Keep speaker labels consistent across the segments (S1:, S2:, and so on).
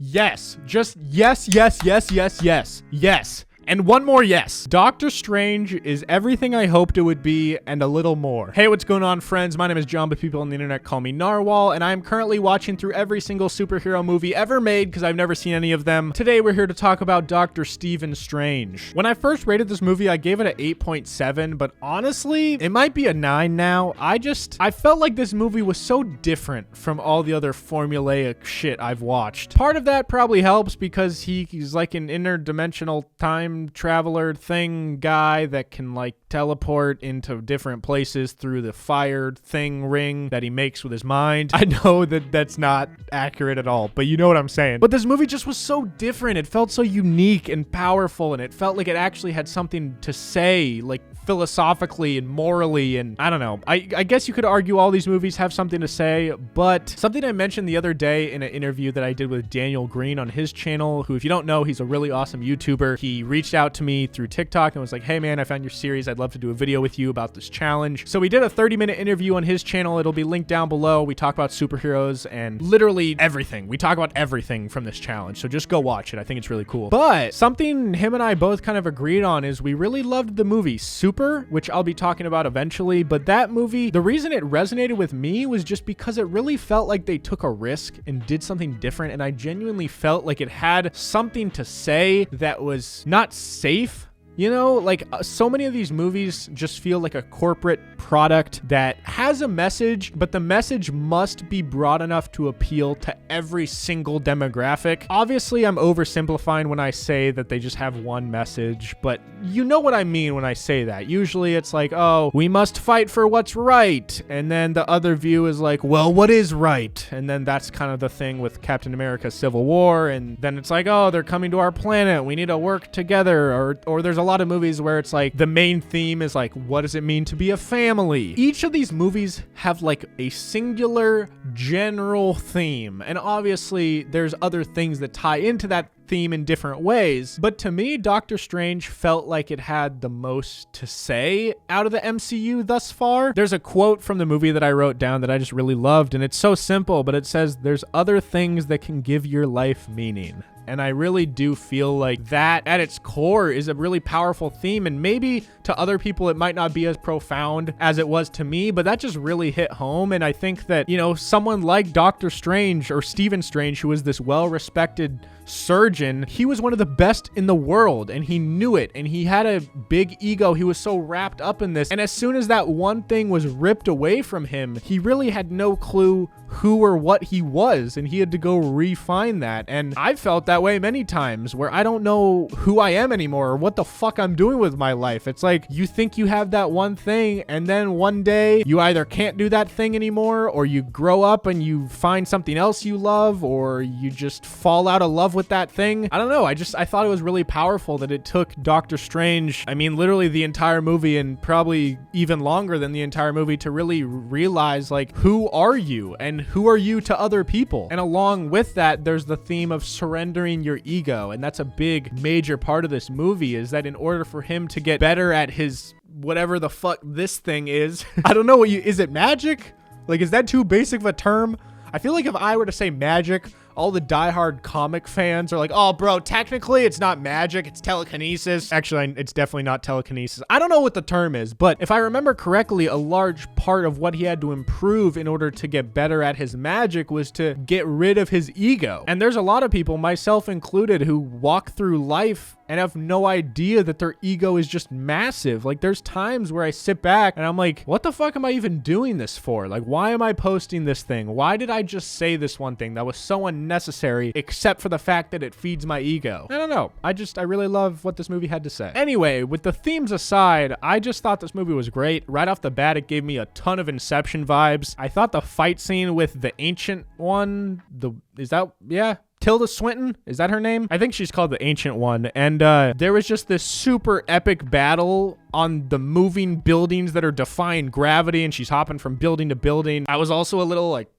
S1: Yes. Just yes, yes, yes, yes, yes, yes. And one more yes. Doctor Strange is everything I hoped it would be and a little more. Hey, what's going on, friends? My name is John, but people on the internet call me Narwhal, and I'm currently watching through every single superhero movie ever made because I've never seen any of them. Today, we're here to talk about Doctor Stephen Strange. When I first rated this movie, I gave it an 8.7, but honestly, it might be a 9 now. I felt like this movie was so different from all the other formulaic shit I've watched. Part of that probably helps because he's like an interdimensional time traveler thing guy that can like teleport into different places through the fired thing ring that he makes with his mind. I know that that's not accurate at all, but you know what I'm saying. But this movie just was so different. It felt so unique and powerful, and it felt like it actually had something to say, like philosophically and morally, and I don't know. I guess you could argue all these movies have something to say, but something I mentioned the other day in an interview that I did with Daniel Green on his channel, who, if you don't know, he's a really awesome YouTuber. He reached out to me through TikTok and was like, hey man, I found your series. I'd love to do a video with you about this challenge. So we did a 30-minute interview on his channel. It'll be linked down below. We talk about superheroes and literally everything. We talk about everything from this challenge. So just go watch it. I think it's really cool. But something him and I both kind of agreed on is we really loved the movie Super, which I'll be talking about eventually. But that movie, the reason it resonated with me was just because it really felt like they took a risk and did something different. And I genuinely felt like it had something to say that was not safe. You know, like so many of these movies just feel like a corporate product that has a message, but the message must be broad enough to appeal to every single demographic. Obviously, I'm oversimplifying when I say that they just have one message, but you know what I mean when I say that. Usually it's like, oh, we must fight for what's right. And then the other view is like, well, what is right? And then that's kind of the thing with Captain America Civil War. And then it's like, oh, they're coming to our planet. We need to work together. Or there's a lot of movies where it's like the main theme is like, what does it mean to be a family? Each of these movies have like a singular general theme, and obviously there's other things that tie into that theme in different ways, but to me, Doctor Strange felt like it had the most to say out of the MCU thus far. There's a quote from the movie that I wrote down that I just really loved, and it's so simple, but it says, there's other things that can give your life meaning. And I really do feel like that at its core is a really powerful theme, and maybe to other people it might not be as profound as it was to me, but that just really hit home. And I think that, you know, someone like Doctor Strange or Stephen Strange, who is this well-respected surgeon, he was one of the best in the world, and he knew it, and he had a big ego. He was so wrapped up in this, and as soon as that one thing was ripped away from him, he really had no clue who or what he was, and he had to go refine that. And I felt that way many times, where I don't know who I am anymore or what the fuck I'm doing with my life. It's like you think you have that one thing, and then one day you either can't do that thing anymore, or you grow up and you find something else you love, or you just fall out of love with that thing. I don't know. I thought it was really powerful that it took Doctor Strange, I mean, literally the entire movie, and probably even longer than the entire movie, to really realize, like, who are you and who are you to other people? And along with that, there's the theme of surrendering your ego. And that's a big, major part of this movie, is that in order for him to get better at his whatever the fuck this thing is, I don't know is it magic? Like, is that too basic of a term? I feel like if I were to say magic, all the diehard comic fans are like, oh, bro, technically it's not magic, it's telekinesis. Actually, it's definitely not telekinesis. I don't know what the term is, but if I remember correctly, a large part of what he had to improve in order to get better at his magic was to get rid of his ego. And there's a lot of people, myself included, who walk through life and have no idea that their ego is just massive. Like, there's times where I sit back and I'm like, what the fuck am I even doing this for? Like, why am I posting this thing? Why did I just say this one thing that was so unnecessary, except for the fact that it feeds my ego? I don't know. I really love what this movie had to say. Anyway, with the themes aside, I just thought this movie was great. Right off the bat, it gave me a ton of Inception vibes. I thought the fight scene with the Ancient One, Tilda Swinton, is that her name? I think she's called the Ancient One. And there was just this super epic battle on the moving buildings that are defying gravity, and she's hopping from building to building. I was also a little like,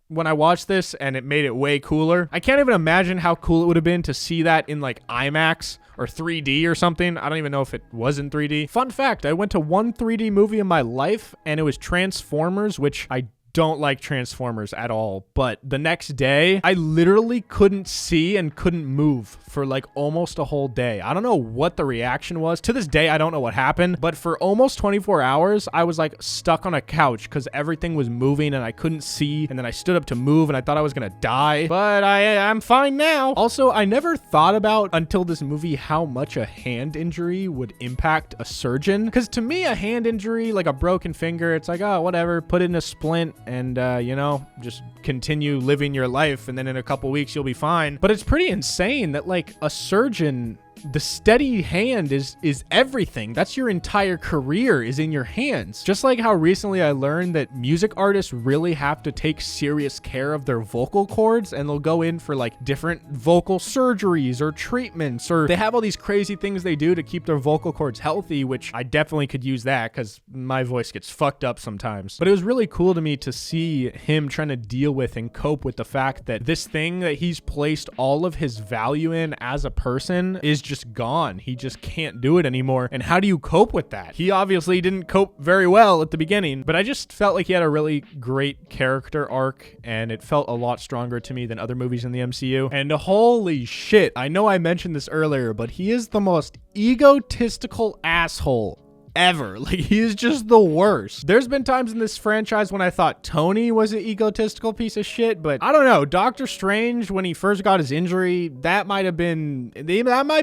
S1: when I watched this, and it made it way cooler. I can't even imagine how cool it would have been to see that in like IMAX or 3D or something. I don't even know if it was in 3D. Fun fact, I went to one 3D movie in my life, and it was Transformers, which I don't like Transformers at all. But the next day, I literally couldn't see and couldn't move for like almost a whole day. I don't know what the reaction was. To this day, I don't know what happened. But for almost 24 hours, I was like stuck on a couch because everything was moving and I couldn't see. And then I stood up to move and I thought I was gonna die. But I'm fine now. Also, I never thought about until this movie how much a hand injury would impact a surgeon. Because to me, a hand injury, like a broken finger, it's like, oh, whatever, put in a splint and, you know, just continue living your life. And then in a couple weeks, you'll be fine. But it's pretty insane that like a surgeon, the steady hand is everything. That's your entire career is in your hands. Just like how recently I learned that music artists really have to take serious care of their vocal cords and they'll go in for like different vocal surgeries or treatments, or they have all these crazy things they do to keep their vocal cords healthy, which I definitely could use that because my voice gets fucked up sometimes. But it was really cool to me to see him trying to deal with and cope with the fact that this thing that he's placed all of his value in as a person is just gone. He just can't do it anymore. And how do you cope with that? He obviously didn't cope very well at the beginning, but I just felt like he had a really great character arc and it felt a lot stronger to me than other movies in the MCU. And holy shit, I know I mentioned this earlier, but he is the most egotistical asshole ever. Like, he is just the worst. There's been times in this franchise when I thought Tony was an egotistical piece of shit, but I don't know. Doctor Strange, when he first got his injury, that might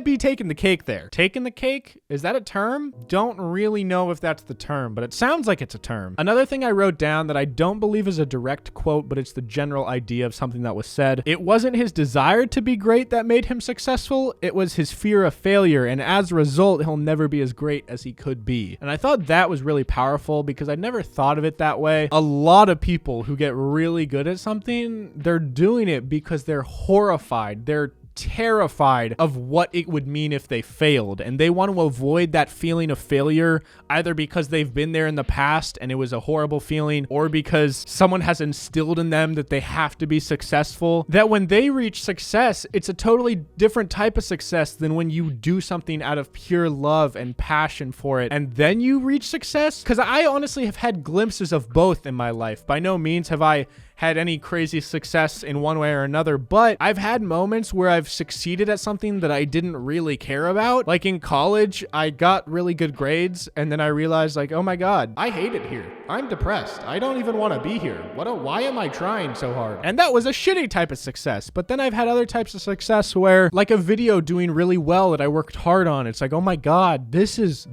S1: be taking the cake there. Taking the cake? Is that a term? Don't really know if that's the term, but it sounds like it's a term. Another thing I wrote down that I don't believe is a direct quote, but it's the general idea of something that was said. It wasn't his desire to be great that made him successful. It was his fear of failure, and as a result, he'll never be as great as he could be. And I thought that was really powerful because I never thought of it that way. A lot of people who get really good at something, they're doing it because they're horrified. They're terrified of what it would mean if they failed, and they want to avoid that feeling of failure, either because they've been there in the past and it was a horrible feeling, or because someone has instilled in them that they have to be successful, that when they reach success, it's a totally different type of success than when you do something out of pure love and passion for it and then you reach success. Because I honestly have had glimpses of both in my life. By no means have I had any crazy success in one way or another, but I've had moments where I've succeeded at something that I didn't really care about. Like in college, I got really good grades, and then I realized, like, oh my God, I hate it here. I'm depressed. I don't even want to be here. Why am I trying so hard? And that was a shitty type of success. But then I've had other types of success where, like a video doing really well that I worked hard on, it's like, oh my God, this is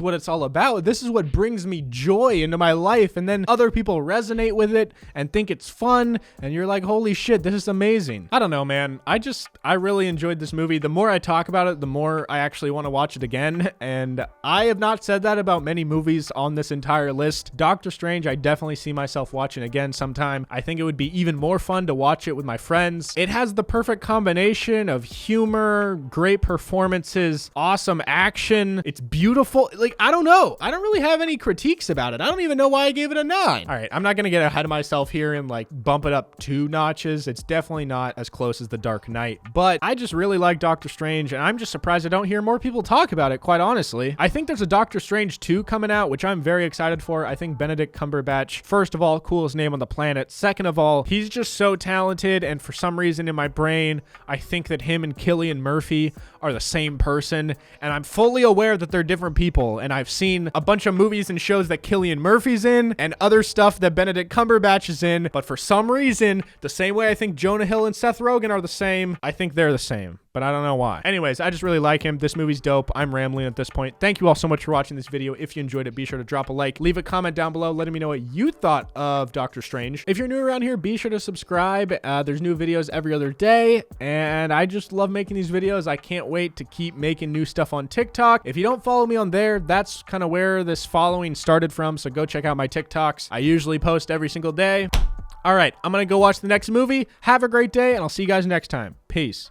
S1: what it's all about. This is what brings me joy into my life. And then other people resonate with it and think it's fun, and you're like, holy shit, this is amazing. I don't know, man. I really enjoyed this movie. The more I talk about it, the more I actually want to watch it again, and I have not said that about many movies on this entire list. Doctor Strange, I definitely see myself watching again sometime. I think it would be even more fun to watch it with my friends. It has the perfect combination of humor, great performances, awesome action. It's beautiful. Like, I don't know. I don't really have any critiques about it. I don't even know why I gave it a 9. All right, I'm not gonna get ahead of myself here and like bump it up 2 notches. It's definitely not as close as The Dark Knight, but I just really like Doctor Strange, and I'm just surprised I don't hear more people talk about it, quite honestly. I think there's a Doctor Strange 2 coming out, which I'm very excited for. I think Benedict Cumberbatch, first of all, coolest name on the planet. Second of all, he's just so talented, and for some reason in my brain, I think that him and Cillian Murphy are the same person, and I'm fully aware that they're different people, and I've seen a bunch of movies and shows that Cillian Murphy's in, and other stuff that Benedict Cumberbatch is in, but for some reason, the same way I think Jonah Hill and Seth Rogen are the same, I think they're the same, but I don't know why. Anyways, I just really like him. This movie's dope. I'm rambling at this point. Thank you all so much for watching this video. If you enjoyed it, be sure to drop a like, leave a comment down below letting me know what you thought of Doctor Strange. If you're new around here, be sure to subscribe. There's new videos every other day, and I just love making these videos. I can't wait to keep making new stuff on TikTok. If you don't follow me on there, that's kind of where this following started from, so go check out my TikToks. I usually post every single day. All right, I'm going to go watch the next movie. Have a great day, and I'll see you guys next time. Peace.